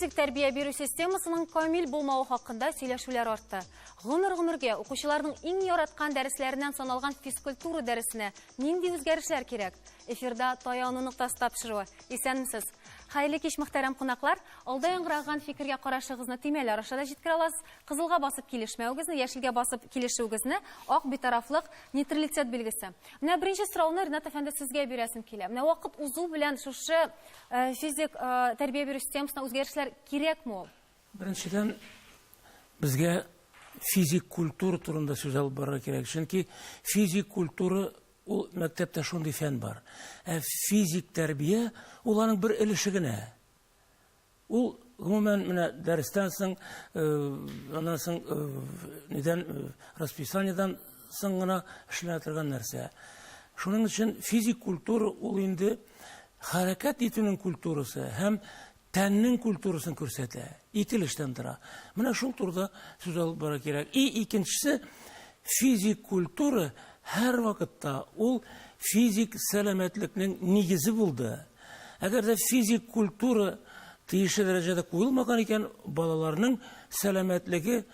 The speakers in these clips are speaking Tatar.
Физик тәрбия беру системасының камил булмауы хакында сөйләшүләр артты. Гомер-гомергә укучыларның иң яраткан дәресләреннән саналган физкультура дәресенә нинди үзгәрешләр кирәк? Эфирда Таяны нуктасы тапшыруы. Исәнмесез? Хәерле кич, мөхтәрәм кунаклар. Алда яңгыраган фикергә карашыгызны тимәләр аша җиткерә аласыз. Кызылга басып килешмәүгезне, яшелгә басып килешүгезне, ак битарафлык, нейтралитет билгесе. Менә беренче сорауны Ринат әфәнде сезгә бирәсем килә. Менә вакыт узу белән шушы физик тәрбия беру системасына үзгәрешләр кирәкме ул? Беренчедән, безгә физик культура турында сүз алып барырга кирәк. Чөнки физик культура ул мәктәптә шундый фән бар. Физик тәрбия ул аның бер өлеше генә. Ул гомумән менә дәрестән соң, аннан соң расписаниедан соң гына эшләнә торган нәрсә. Шуның өчен физик культура ул инде хәрәкәт итүнең культурасы һәм тәннең культурасын күрсәтә. Ителештән тора. Менә шул турыда сүз алып барырга кирәк. Икенчесе, физик культура һәр вакытта ул физик сәламәтлекнең нигезе булды. Әгәр дә физик культура тиешле дәрәҗәдә куелмаган икән, балаларның сәламәтлеге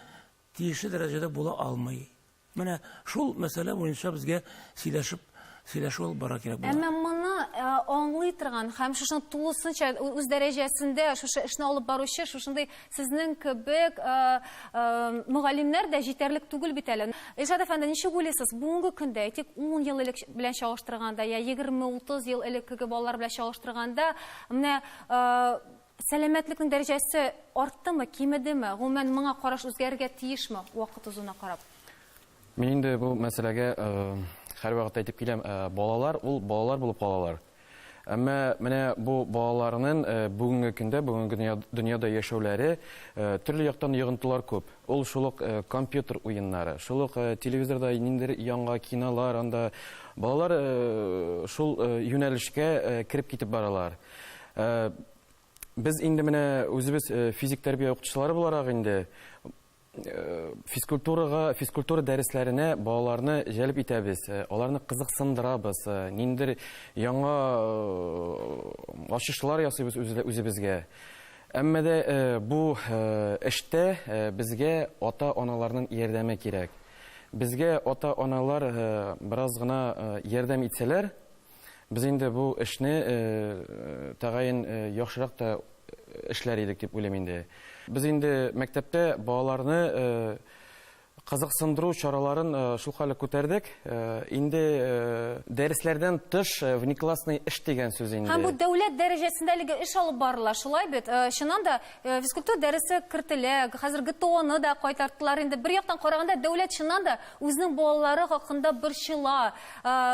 тиешле дәрәҗәдә була алмый. Менә шул мәсьәлә буенча безгә сөйләшү алып барырга кирәк була. Әмма моны аңлый торган һәм шушының тулысынча үз дәрәҗәсендә шушы эшне алып баручы, шушындай сезнең кебек мөгаллимнәр дә җитәрлек түгел бит әле. Илшат әфәнде, ничек уйлыйсыз, бүгенге көндә, әйтик, 10 ел элек белән чагыштырганда, я 20-30 ел элекке балалар белән чагыштырганда, менә сәламәтлекнең дәрәҗәсе арттымы, кимедеме? Гомумән моңа караш үзгәрергә тиешме вакыт узуына карап? Мин инде бу мәсьәләгә һәр вакыт әйтеп киләм, балалар ул балалар булып калалар. Әмма менә бу балаларның бүгенге көндә, бүгенге дөньяда яшәүләре төрле яктан йогынтылар күп. Ул шулык компьютер уеннары, шулык телевизорда ниндидер яңа кинолар, анда балалар шул юнәлешкә кирип китеп баралар. Без инде менә үзебез физик тәрбия укытучылары буларак инде физкультура дәресләренә балаларны җәлеп итәбез, аларны кызыксындырабыз, ниндидер яңа ачышлар ясыйбыз үзебезгә. Әмма дә бу эштә безгә ата-аналарның ярдәме кирәк. Безгә ата-аналар бераз гына ярдәм итсәләр, без инде бу эшне тәгаен яхшырак та эшләр идек дип уйлыйм инде. Без инде мәктәптә балаларны кызыксындыру чараларын шул хәле күтәрдек. Инде дәресләрдән тыш внеклассный эш дигән сүз инде. Һәм бу дәүләт дәрәҗәсендәге эш алып барыла, шулай бит. Чыннан да физкультура дәресе кертелә, хәзер ГТОны да кайтарттылар инде. Бер яктан караганда дәүләт чыннан да үзенең балалары хакында борчыла,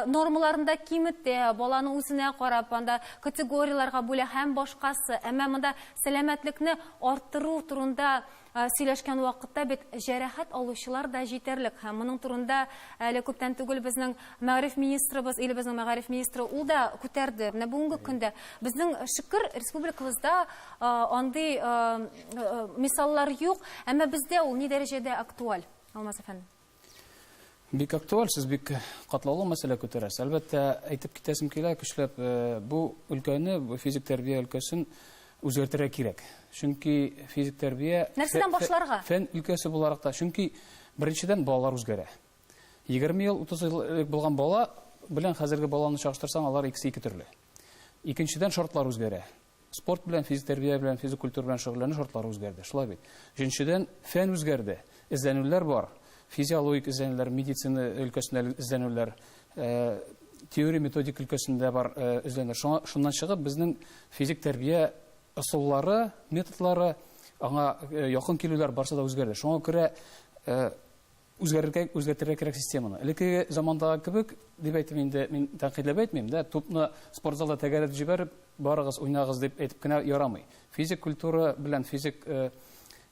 нормаларында киметә, баланың үзенә карап, анда категорияларга бүлә һәм башкасы. Әмма монда сәламәтлекне арттыру турында сөйләшкән вакытта бит җәрәхәт алучылар да җитәрлек. Һәм моның турында әле күптән түгел безнең мәгариф министрыбыз, илебезнең мәгариф министры ул да күтәрде. Менә бүгенге көндә безнең шөкер республикабызда андый мисаллар юк, әмма бездә ул ни дәрәҗәдә актуаль? Алмаз әфәнде. Бик актуаль, сез бик катлаулы мәсьәлә күтәрәсез. Әлбәттә, әйтеп китәсем килә, көчләп бу өлкәне, бу физик тәрбия өлкәсен үзгәртергә кирәк. Чөнки физик тәрбия нәрсәдән башларга? Фән өлкәсе буларак та, чөнки беренчедән балалар үзгәрә. 20 ел, 30 ел булган бала белән хәзерге баланы чагыштырсаң, алар икесе ике төрле. Икенчедән шартлар үзгәрә. Спорт белән, физик тәрбия белән, физик культура белән шөгыльләнү шартлары үзгәрде. Шулай бит. Икенчедән фән үзгәрде. Эзләнүләр бар. Физиологик эзләнүләр, медицина өлкәсендә эзләнүләр, теория методик өлкәсендә бар эзләнүләр. Шуннан чыгып, безнең физик тәрбия ысуллары, методлары, аңа якын килүләр барса да үзгәрде. Шуңа күрә үзгәртергә кирәк системаны. Элекке замандагы кебек, дип әйтим инде, мин тәнкыйтьләп әйтмим дә, тупны спортзалда тәгәрәтеп җибәреп, барыгыз, уйнагыз дип әйтеп кенә ярамый. Физик культура белән физик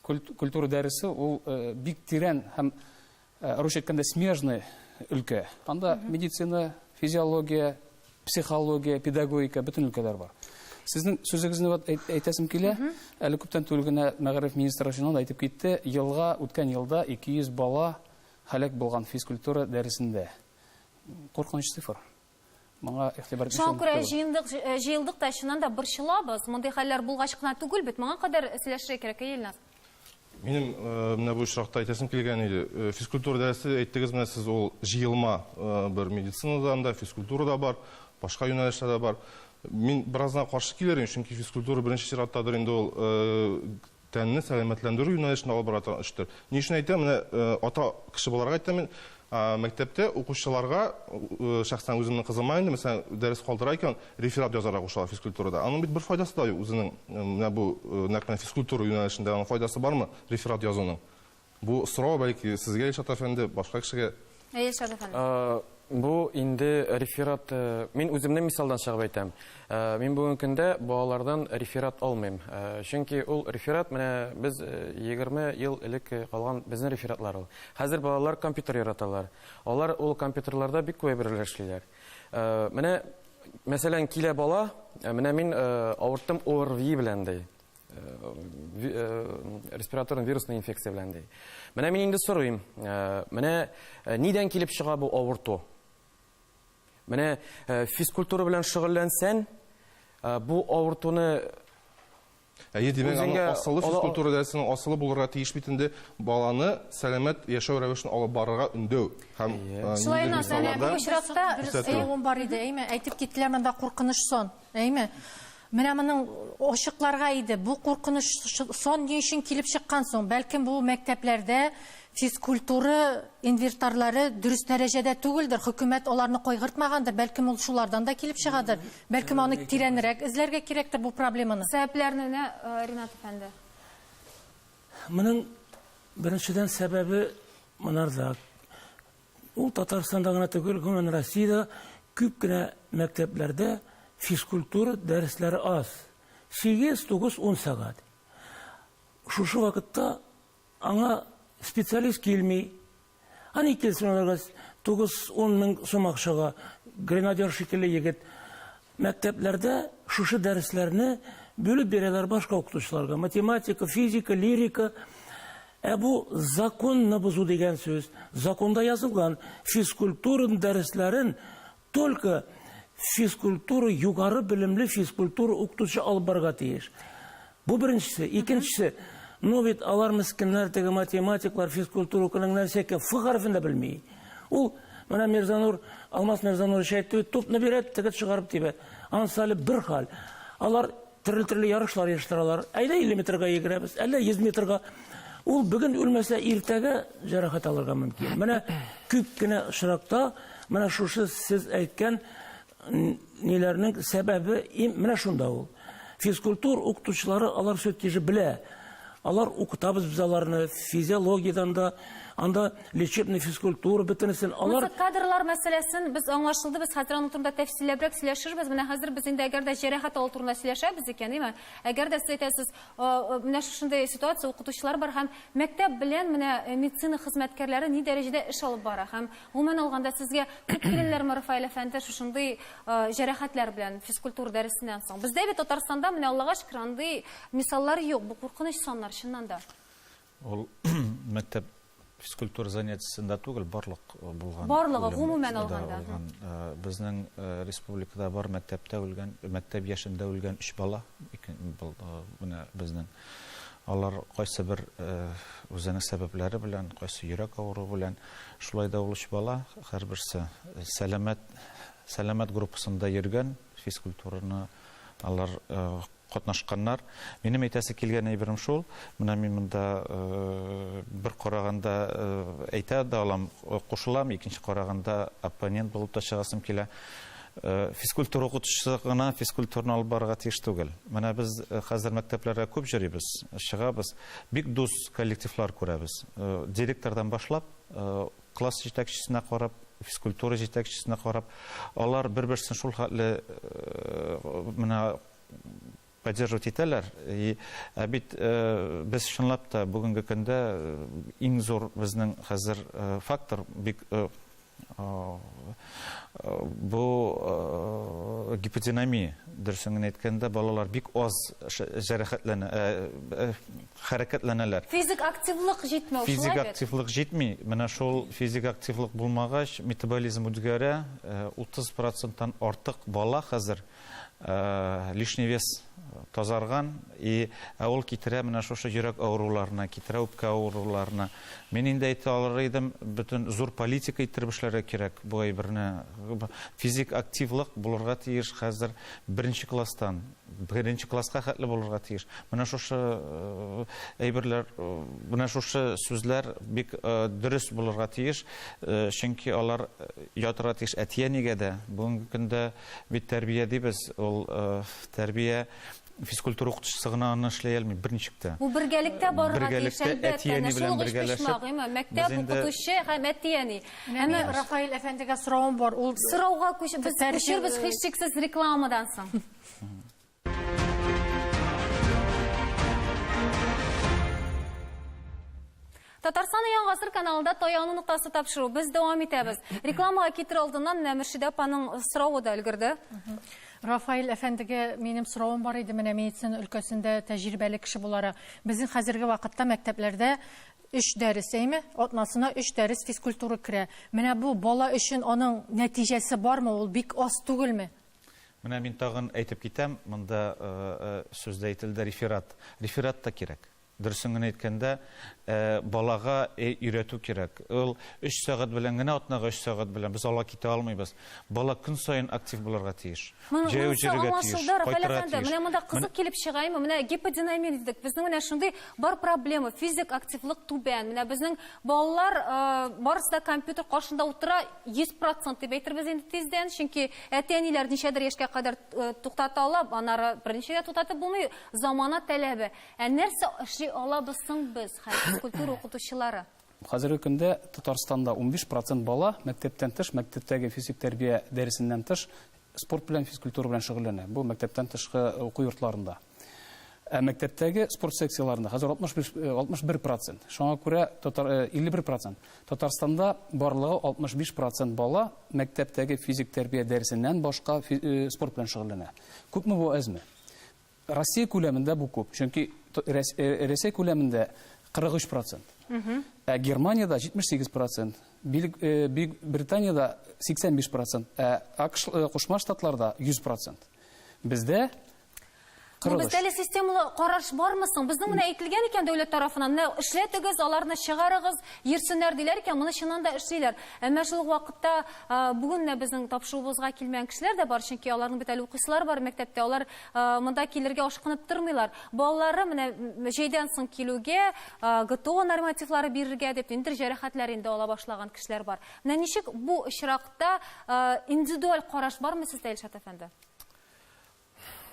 культура дәресе ул бик тирән һәм рус әйткәндә смежный өлкә. Анда медицина, физиология, психология, педагогика бөтен өлкәләр бар. Сезнең сүзегезне әйтәсем килә, әле күптән түгел генә мәгариф министры шуннан әйтеп китте, үткән елда 200 бала һәлак булган физкультура дәресендә. Куркыныч цифр. Моңа игътибар Шуңа күрә җыелдык та чыннан да борчылабыз. Мондай хәлләр булгач кына түгел бит. Моңа кадәр сөйләшергә кирәк, Елназ. Минем менә бу очракта әйтәсем килгән иде. Физкультура дәресе әйттегез, менә сез ул җыелма бер медицинада да, физкультурада бар, башка юнәлештә бар. Мин бераздан каршы килерим, чөнки физкультура беренче чираттадыр инде ул тәнне сәламәтләндерү юнәлешендә алып бара торган эштер. Ни өчен әйтәм, менә ата кеше буларга әйтәм, мәктәптә укучыларга шәхсән үземнең кызыма инде, мәсәлән, дәрес калдыра икән, реферат язарга кушалар физкультурада. Аның бит бер файдасы да юк үзенең, менә бу нәкъ физкультура юнәлешендә аның файдасы бармы реферат язуның? Бу сорау бәлки сезгә Илшат әфәнде, башка кешегә. Илшат әфәнде. Бу инде реферат, мин үземнең мисалдан чыгып әйтәм. Мин бүгенге көндә балалардан реферат алмыйм. Чөнки ул реферат менә без 20 ел элек калган безнең рефератлар ул. Хәзер балалар компьютер яраталар. Алар ул компьютерларда бик күп әйберләр эшлиләр. Менә мәсәлән килә бала, менә мин авырттым ОРВИ белән ди. Респираторный вирусный инфекция белән ди. Менә мин инде сорыйм, менә нидән килеп чыга бу авырту? Менә физкультура белән шөгыльләнсәң, бу авыртуны Димәк, асылы физкультура дәресенең асылы булырга тиеш бит инде баланы сәламәт яшәү рәвешен алып барырга өндәү һәм бу очракта бар иде, әйме, әйтеп киттеләр монда куркыныч сон, әйме. Менә моның ошыкларга иде. Бу куркыныч сон ни өчен килеп чыккан соң? Бәлкем бу мәктәпләрдә физкультура инвентарьлары дөрес дәрәҗәдә түгелдер. Хөкүмәт аларны кайгыртмагандыр. Бәлкем ул шулардан да килеп чыгадыр. Бәлкем аны тирәнрәк эзләргә кирәктер бу проблеманы. Сәбәпләрне Ринат әфәнде. Моның беренчедән сәбәбе монарда. Ул Татарстанда гына түгел, гомумән Россиядә күп кенә мәктәпләрдә физкультура дәресләре аз. 8, 9, 10 сәгать. Шушы вакытта аңа специалист килми. Аны килсен аларга 9-10 мең сум акчага гренадер шикелле егет. Мәктәпләрдә шушы дәресләрне бөлеп бирәләр башка укытучыларга. Математика, физика, лирика. Бу законны бузу дигән сүз. Законда язылган физкультура дәресләрен только физкультура, югары белемле физкультура укытучы алып барырга тиеш. Бу беренчесе. Икенчесе, ну бит алар мискиннәр, теге математиклар физкультура укыган нәрсәкә ф хәрефен дә белми. Ул менә Мирзанур, Алмаз Мирзанур әйтте, топны бирә, теге чыгарып тибә. Ансалы бер хәл. Алар төрле ярышлар оештыралар. Әйдә 50 метрга йөгерәбез, әллә 100 метрга. Ул бүген үлмәсә иртәгә җәрәхәт алырга мөмкин. Менә күп кенә очракта менә шушы сез әйткән ниләрнең сәбәбе менә шунда ул. Физкультура укытучылары алар сөткеже белә. Алар укытабыз без аларны физиологиядан да, анда лечебный физкультура бөтенесен алар. Кадрлар мәсьәләсен без аңлашылды, без хәзер аның турында тәфсилләбрәк сөйләшербез. Менә хәзер без инде әгәр дә җәрәхәт алу турында сөйләшәбез икән, диме? Әгәр дә сез әйтәсез, менә шушындай ситуация укытучылар бар һәм мәктәп белән менә медицина хезмәткәрләре ни дәрәҗәдә эш алып бара һәм гомумән алганда сезгә күп киләләр Рафаил әфәнде шушындай җәрәхәтләр белән физкультура дәресеннән соң. Бездә бит Татарстанда менә Аллага шөкер андый мисаллар юк. Бу куркыныч саннар чыннан да. Ул мәктәп физкультура занятиесендә түгел, барлык булган. Барлыгы гомумән алганда. Безнең республикада бар мәктәптә үлгән, мәктәп яшендә үлгән 3 бала, менә безнең. Алар кайсы бер үзенең сәбәпләре белән, кайсы йөрәк авыру белән, шулай да ул 3 бала һәрберсе сәламәт группасында йөргән, физкультураны алар катнашканнар. Минем әйтәсе килгән әйберем шул. Менә мин монда бер караганда әйтә дә алам, кушылам, икенче караганда оппонент булып та чыгасым килә. Физкультура укытучысы гына физкультураны алып барырга тиеш түгел. Менә без хәзер мәктәпләргә күп йөрибез, чыгабыз, бик дус коллективлар күрәбез. Директордан башлап, класс җитәкчесенә карап, физкультура җитәкчесенә карап, алар бер-берсен шул хәтле менә поддерживать итәләр. Бит без чынлап та бүгенге көндә иң зур безнең хәзер фактор бик Бу гиподинамия, дөресен әйткәндә, балалар бик аз хәрәкәтләнәләр. Физик активлык җитмәү, Физик шулай бит? активлык җитми. Менә шул физик активлык булмагач, метаболизм үзгәрә, 30%-тан артык бала хәзер лишний вес тазарган, и ул китерә менә шушы йөрәк авыруларына, китерә үпкә авыруларына. Мин инде әйтә алыр идем, бөтен зур политика иттереп эшләргә кирәк бу әйберне. Физик активлык булырга тиеш хәзер беренче класстан. Беренче класска хәтле булырга тиеш. Менә шушы әйберләр, менә шушы сүзләр бик дөрес булырга тиеш, чөнки алар ятырга тиеш әтиянигә дә. Бүгенге көндә бит тәрбия дибез, ул тәрбия физкультура укытучысы гына аны эшләй алмый берничек тә. Бу бергәлектә барырга тиеш, Бергәлектә әтияни белән бергәләшеп, мәктәп укытучы һәм әтияни. Әмма Рафаил әфәндегә соравым бар. Ул Сорауга күчербез һичшиксез рекламадан соң. Татарстан Яңа Гасыр каналында Таяну нуктасы тапшыру. Без дәвам итәбез. Рекламага китер алдыннан Мөршидә апаның соравы да өлгерде. Рафаил әфәндегә минем соравым бар иде, менә медицина өлкәсендә тәҗрибәле кеше булара. Безнең хәзерге вакытта мәктәпләрдә 3 дәрес, әйме? Атнасына 3 дәрес физкультура керә. Менә бу бала өчен аның нәтиҗәсе бармы? Ул бик аз түгелме? Менә мин тагын әйтеп китәм, монда сүздә әйтелде реферат. Реферат та кирәк. Дөресен генә әйткәндә, балага өйрәтү кирәк. Ул 3 сәгать белән генә атнага 3 сәгать белән без алга китә алмыйбыз. Бала көн сайын актив булырга тиеш. Җәяү җиргә тиеш. Менә монда кызык килеп чыгаймы? Менә гиподинамия дидек. Безнең менә шундый бар проблема, физик активлык түбән. Менә безнең балалар барысы да компьютер каршында утыра 100% дип әйтербез инде тиздән, чөнки әтиәниләр ничәдер яшькә кадәр туктата ала, анары беренчегә туктатып булмый, замана таләбе. Нәрсә эшли алабыз соң без, физкультура укытучылары? Хәзерге көндә Татарстанда 15% бала мәктәптән тыш, мәктәптәге физик тәрбия дәресеннән тыш спорт белән, физкультура белән шөгыльләнә. Бу мәктәптән тышкы уку йортларында. Мәктәптәге спорт секцияларында хәзер 61%. Шуңа күрә 51%. Татарстанда барлыгы 65% бала мәктәптәге физик тәрбия дәресеннән башка спорт белән шөгыльләнә. Күпме бу, әзме? Россия күләмендә бу күп, чөнки Рәсәй күләмендә 43%. Германиядә 78%, Британияда 85%, АКШ Кушма Штатларда 100%. Бездә Бездә әле системалы караш бармы соң? Безнең менә әйтелгән икән дәүләт тарафыннан, эшләтегез, аларны чыгарыгыз, йөрсеннәр диләр икән, моны чыннан да эшлиләр. Әмма шул вакытта бүген безнең тапшыруыбызга килмәгән кешеләр дә бар, чөнки аларның бит әле укыйсылар бар мәктәптә, алар монда килергә ашкынып тормыйлар. Балалары менә җәйдән соң килүгә ГТО нормативлары бирергә дип инде җәрәхәтләр инде ала башлаган кешеләр бар. Менә ничек бу очракта индивидуаль караш бармы сездә, Илшат әфәнде?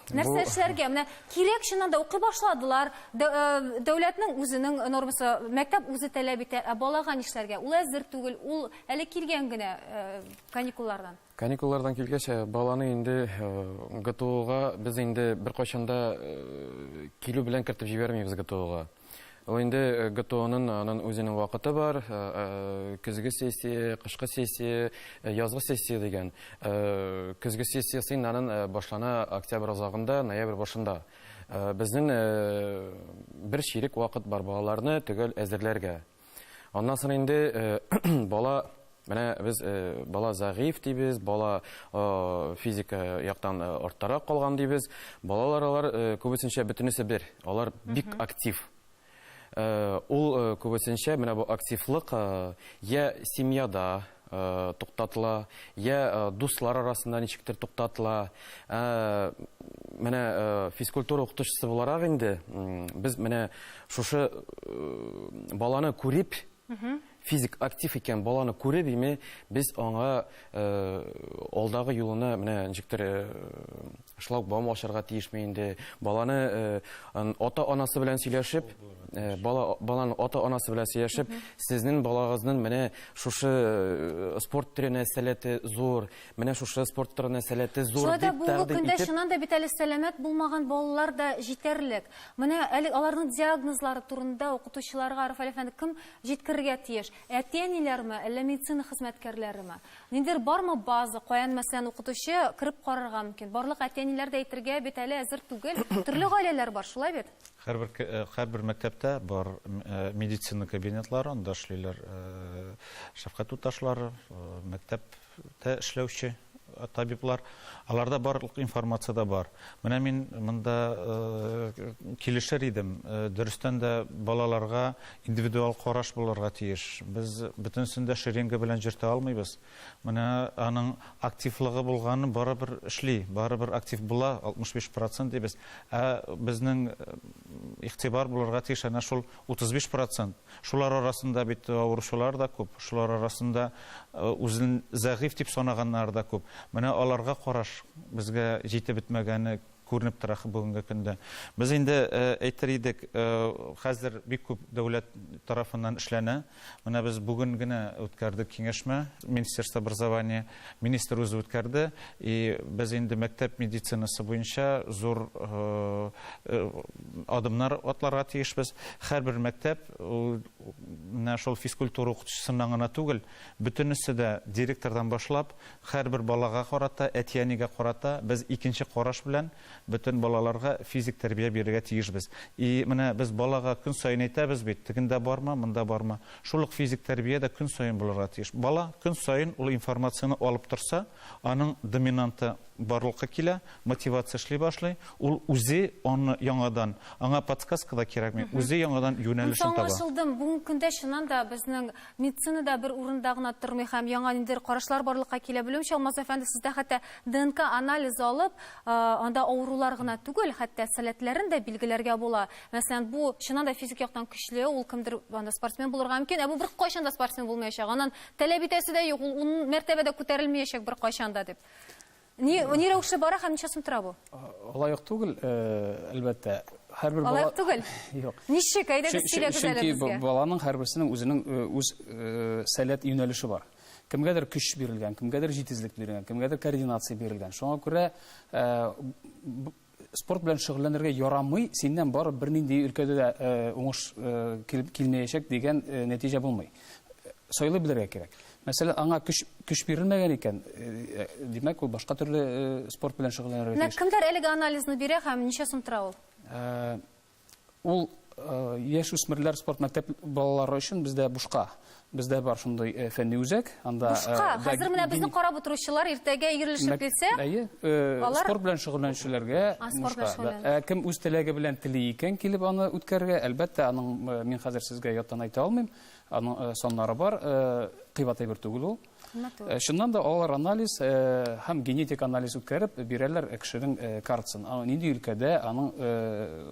Нәрсә эшләргә? Менә кирәк чыннан да укый башладылар. Дәүләтнең үзенең нормасы, мәктәп үзе таләп итә, балага нишләргә? Ул әзер түгел, ул әле килгән генә каникуллардан. Каникуллардан килгәч, баланы инде ГТОга без инде беркайчанда килү белән кертеп җибәрмибез ГТОга. Ул инде ГТОның аның үзенең вакыты бар, көзге сессия, кышкы сессия, язгы сессия дигән. Көзге сессиясе аның башлана октябрь азагында, ноябрь башында. Безнең бер чирек вакыт бар балаларны төгәл әзерләргә. Аннан соң инде бала, менә без бала зәгыйф дибез, бала физика яктан арттарак калган дибез. Балалар алар күбесенчә бөтенесе бер, алар бик актив. Ул күбесенчә менә бу активлык я семьяда туктатыла, я дуслар арасында ничектер туктатыла. Менә физкультура укытучысы буларак инде без менә шушы баланы күреп, физик актив икән баланы күреп име, без аңа алдагы юлына менә ничектер шлагбаум ачарга тиешме инде. Баланы ата-анасы белән сөйләшеп, баланың ата-анасы белән сөйләшеп, сезнең балагызның менә шушы спорт төренә сәләте зур, менә шушы спорт төренә сәләте зур дип тәкъдим итеп. Шулай да бу көндә чыннан да бит әле сәламәт булмаган балалар да җитәрлек. Менә әле аларның диагнозлары турында укытучыларга Рафаил әфәнде кем җиткерергә тиеш? әти-әниләрме, әллә медицина хезмәткәрләреме? Ниндидер бармы база, каян мәсәлән укытучы кирип карарга мөмкин? Барлык әти-әниләр дә әйтергә бит әле әзер түгел. Төрле гаиләләр бар, шулай бит? Һәрбер мәктәптә бар медицина кабинетлары, анда эшлиләр шәфкать туташлары, мәктәптә эшләүче табиблар. Аларда барлык информация да бар. Менә мин монда килешер идем. Дөрестән дә балаларга индивидуаль караш булырга тиеш. Без бөтенсендә шеренге белән җиртә алмыйбыз. Менә аның активлыгы булганы барыбер эшли, барыбер актив була 65% дибез. Безнең игътибар булырга тиеш әнә шул 35%. Шулар арасында бит авыручылар да күп, шулар арасында үзен зәгыйф дип санаганнар да күп. Менә аларга караш безгә җитеп бетмәгәне күренеп тора бүгенге көндә. Без инде әйтер идек, хәзер бик күп дәүләт тарафыннан эшләнә. Менә без бүген генә үткәрдек киңәшмә, Министерство образования, министр үзе үткәрде, и без инде мәктәп медицинасы буенча зур адымнар атларга тиешбез. Һәрбер мәктәп менә шул физкультура укытучысыннан гына түгел, бөтенесе дә директордан башлап, һәрбер балага карата, әти-әнигә карата без икенче караш белән бөтен балаларга физик тәрбия бирергә тиешбез. И менә без балага көн сайын әйтәбез бит, тегендә барма, монда барма. Шулык физик тәрбия дә көн сайын булырга тиеш. Бала көн сайын ул информацияны алып торса, аның доминанты барлыкка килә, мотивация эшли башлый, ул үзе аны яңадан, аңа подсказка да кирәкми, үзе яңадан юнәлешен таба. Аңлашылдым. Бүген көндә чыннан да безнең медицинада бер урында гына тормый һәм яңа ниндидер карашлар барлыкка килә. Белүемчә, Алмаз әфәнде, сездә хәтта ДНК анализы алып, анда авырулар гына түгел, хәтта сәләтләрен дә билгеләргә була. Мәсәлән, бу чыннан да физик яктан көчле, ул кемдер анда спортсмен булырга мөмкин, бу бер кайчан да спортсмен булмаячак. Аннан таләп итәсе дә юк, ул мәртәбәдә күтәрелмәячәк бер кайчан да дип. Ни рәвешле бара һәм ничә тора бу? Алай түгел, әлбәттә. Һәрбер бала... Алай түгел? Юк. Ничек, әйдәгез сөйләгез әле безгә. Чөнки баланың һәрберсенең үзенең үз сәләт юнәлеше бар. Кемгәдер көч бирелгән, кемгәдер җитезлек бирелгән, кемгәдер координация бирелгән. Шуңа күрә спорт белән шөгыльләнергә ярамый, синнән бары бернинди өлкәдә дә уңыш килмәячәк дигән нәтиҗә булмый. Сайлый белергә кирәк. Мәсәлән, аңа көч бирелмәгән икән, димәк, ул башка төрле спорт белән шөгыльләнергә тиеш. Кемдер әлеге анализны бирә һәм ничә сум тора ул? Ул яшь-үсмерләр спорт мәктәп балалары өчен бездә бушка. Бездә бар шундый фәнни үзәк. Анда хәзер менә безне карап утыручылар иртәгә ирелешеп килсә, спорт белән шөгыльләнүчеләргә кем үз теләге белән тели икән килеп аны үткәрергә, әлбәттә, аның мин хәзер сезгә яттан айта алмыйм. Аның соннары бар, кыйбат әйбер түгел ул. Шуннан да алар анализ һәм генетик анализ үткәреп бирәләр кешенең картасын. Нинди өлкәдә аның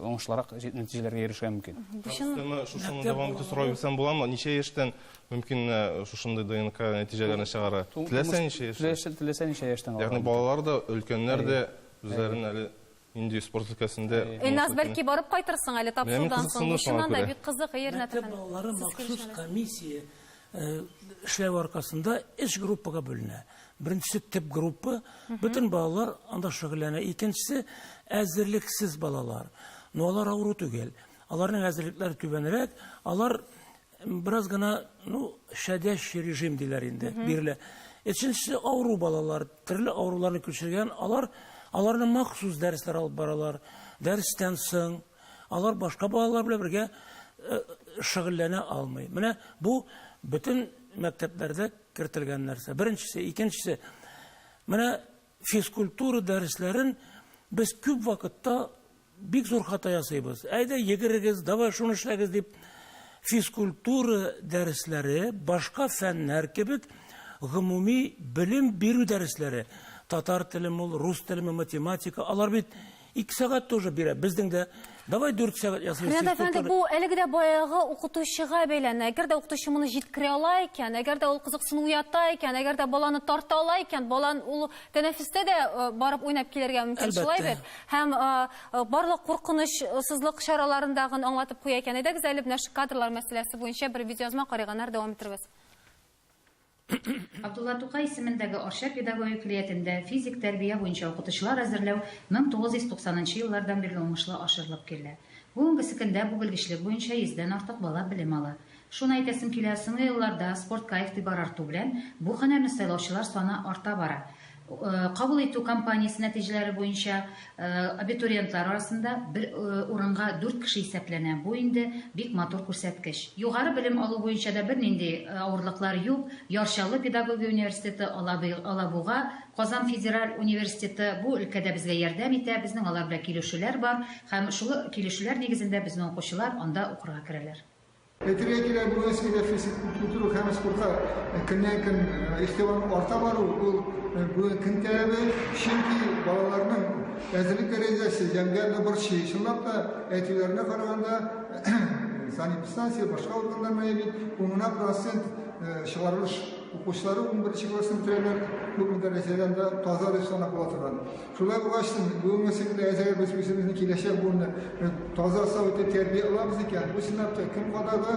уңышлырак нәтиҗәләргә еришергә мөмкин. Шушыны дәвам итеп сорау бирсәм буламы? Ничә яшьтән мөмкин шушындай ДНК нәтиҗәләрне чыгара? Теләсә ничә яшьтән? Теләсә ничә яшьтән. Ягъни балалар да, өлкәннәр дә үзләрен әле инде спорт өлкәсендә. Нас бәлки барып кайтырсың әле тапшырудан соң. Шуннан да бик кызык ернә Мәктәп балалары махсус комиссия эшләү аркасында 3 группага бүленә. Беренчесе тип группа, бөтен балалар анда шөгыльләнә. Икенчесе әзерлексез балалар. Но алар авыру түгел. Аларның әзерлекләре түбәнрәк, алар бераз гына, шәдәш режим диләр инде, бирелә. Өченчесе авыру балалар, төрле авыруларны күчергән, аларны махсус дәресләр алып баралар. Дәрестән соң алар башка балалар белән бергә шөгыльләнә алмый. Менә бу бөтен мәктәпләрдә кертелгән нәрсә. Беренчесе, икенчесе, менә физкультура дәресләрен без күп вакытта бик зур хата ясыйбыз. Әйдә, йөгерегез, давай шуны эшләгез дип, физкультура дәресләре, башка фәннәр кебек, гомуми белем бирү дәресләре, татар телеме, рус телеме, математика, алар бит 2 сәгать тоже бирә. Безнең дә давай 4 сәгать ясыйбыз. Менә бу әлегә дә баягы укытучыга бәйләнә. Әгәр дә укытучы моны җиткерә ала икән, әгәр дә ул кызыксын уята икән, әгәр дә баланы тарта ала икән, балан ул тәнәфестә дә барып уйнап килергә мөмкин, шулай бит. Һәм барлык куркынычсызлык чараларындагын аңлатып куя икән. Әйдәгез әле менә шу кадрлар мәсьәләсе буенча бер видеоязма карыганнар дәвам иттербез. Абдулла Тукай исемендәге Арча педагогик клиентендә физик тәрбия буенча укытучылар әзерләү 1990 еллардан бирле уңышлы ашырылып килә. Бүгенге көндә бу белгечлек буенча 100дән артык бала белем ала. Шуны әйтәсем килә, соңгы елларда спортка игътибар арту белән бу һөнәрне сайлаучылар саны арта бара. Кабул итү кампаниясе нәтиҗәләре буенча абитуриентлар арасында бер урынга 4 кеше исәпләнә. Бу инде бик матур күрсәткеч. Югары белем алу буенча да бернинди авырлыклар юк. Ярчалы педагогия университеты, Алабуга, Казан федераль университеты бу өлкәдә безгә ярдәм итә. Безнең алар белән килешүләр бар һәм шул килешүләр нигезендә безнең укучылар анда укырга керәләр. Әйтергә кирәк, бу мәсьәлә физкультура һәм спортка көннән-көн игътибар арта бару, ул бу көн таләбе, чөнки балаларның әзерлек дәрәҗәсе җәмгыятьне борчый. Шунлап та әйтүләренә караганда санэпидстанция башка органнарына бит 10% чыгарылыш укучылары 11 классны бетерәләр, күп дәрәҗәдән дә таза дип санап була торган. Шулай булгач, бу мәсьәләдә әзер без үзебезне киләчәк буны таза сәүдә тәрбия алабыз икән. Бу сынапта кем кадагы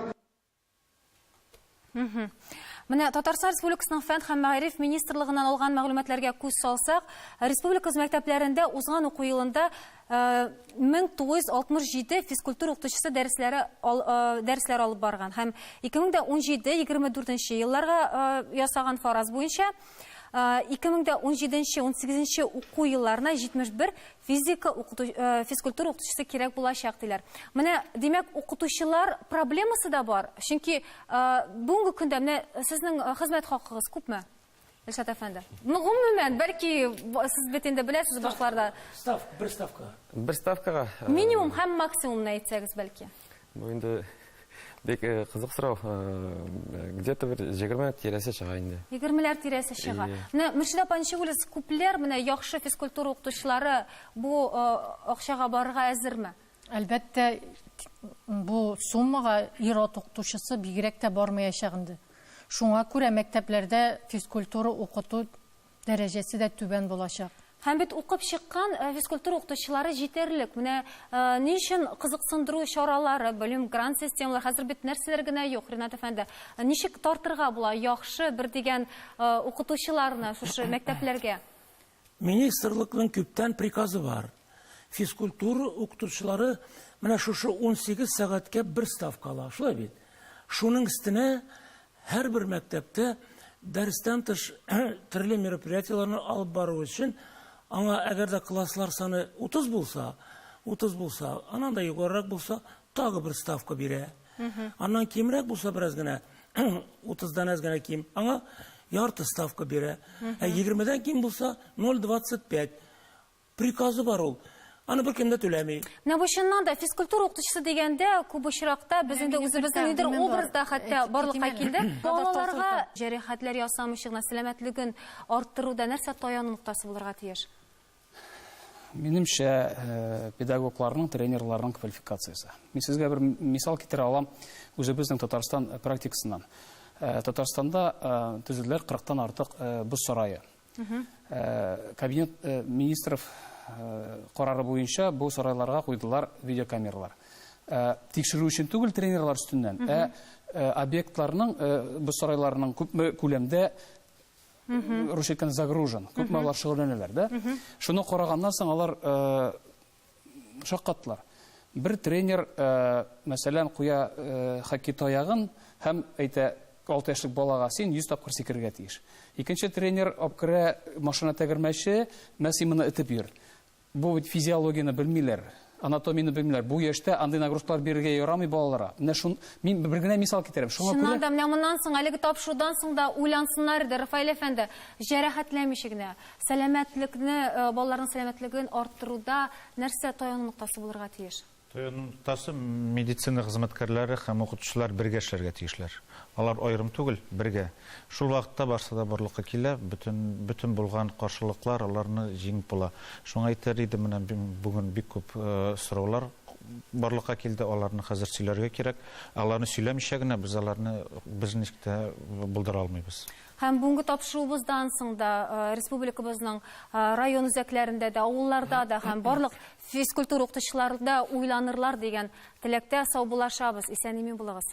Менә Татарстан Республикасының Фән һәм Мәгариф министрлыгыннан алган мәгълүматларга күз салсак, республика мәктәпләрендә узган уку елында 1967 физкультура укытучысы дәресләр алып барган һәм 2017-24 елларга ясаган фараз буенча 2017-18 уку елларына 71 физкультура укытучысы кирәк булачак диләр. Менә димәк укытучылар проблемасы да бар. Чөнки бүгенге көндә менә сезнең хезмәт хакыгыз күпме? Илшат әфәнде. Гомумән, бәлки сез бит инде беләсез башларда. Бер ставкага. Минимум һәм максимумны әйтсәгез бәлки. Бу инде бик кызык сорау. Где-то 20 тирәсе чыга инде. 20ләр тирәсе чыга. Менә Мөршидә апа, ничек уйлыйсыз, күпләр менә яхшы физкультура укытучылары бу акчага барырга әзерме? Әлбәттә, бу суммага ир-ат укытучысы бигрәк тә бармаячак инде. Шуңа күрә мәктәпләрдә физкультура укыту дәрәҗәсе дә түбән булачак. Һәм бит укып чыккан физкультура укытучылары җитәрлек. Менә ни өчен кызыксындыру чаралары, белем грант системалары хәзер бит нәрсәләр генә юк, Ринат әфәнде. Ничек тартырга була яхшы бер дигән укытучыларны шушы мәктәпләргә? Министрлыкның күптән приказы бар. Физкультура укытучылары менә шушы 18 сәгатькә бер ставка ала, шулай бит. Шуның өстенә һәрбер мәктәптә дәрестән тыш төрле мероприятияларны алып бару өчен аңа әгәр дә класслар саны 30 булса, аннан да югарырак булса, тагы бер ставка бирә. Аннан кимрәк булса бераз генә 30дан аз генә ким, аңа ярты ставка бирә. 20дән ким булса 0,25. Приказы бар ул. Аны бер кем дә түләми. Менә бу чыннан да физкультура укытучысы дигәндә күп очракта без инде үзебезнең нидер образда хәтта барлыкка килде. Балаларга җәрәхәтләр ясамыйча гына сәламәтлеген арттыруда нәрсә таяну ноктасы булырга тиеш? Минемчә, педагогларның, тренерларның квалификациясе. Мин сезгә бер мисал китерә алам үзебезнең Татарстан практикасыннан. Татарстанда төзеләр 40тан артык боз сарае. Кабинет министров карары буенча бу сарайларга куйдылар видеокамералар. Тикшерү өчен түгел тренерлар өстеннән, объектларның, боз сарайларының күпме күләмдә рушеткан загружен, күпме алар шөгыльләнәләр, да? Шуны караганнан соң алар шаккаттылар. Бер тренер, мәсәлән, куя хоккей таягын һәм әйтә 6 яшьлек балага син 100 тапкыр сикерергә тиеш. Икенче тренер апкыра машина тәгәрмәче, мәсиманы итеп йөр. Бу физиологияны белмиләр, анатомияны белмиләр. Бу яшьтә андый нагрузкалар бирергә ярамый балаларга. Мин бер генә мисал китерәм. Шуңа күрә. Шуннан да менә моннан соң әлеге тапшырудан соң да уйлансыннар иде, Рафаэль әфәнде, җәрәхәтләмичә генә сәламәтлекне, балаларның сәламәтлеген арттыруда нәрсә таяну ноктасы булырга тиеш? Тасы медицина хезмәткәрләре һәм укытучылар бергә эшләргә тиешләр. Алар аерым түгел, бергә. Шул вакытта барса да барлыкка килә, бөтен булган каршылыклар аларны җиңеп була. Шуңа әйтер идем, менә бүген бик күп сораулар барлыкка килде, аларны хәзер сөйләргә кирәк. Аларны сөйләмичә генә без аларны ничек тә булдыра алмыйбыз. Һәм бүгенге тапшыруыбыздан соң да республикабызның район үзәкләрендә дә, авылларда да һәм барлык физкультура укытучылары да уйланырлар дигән теләктә сау булашабыз. Исән-имин булыгыз.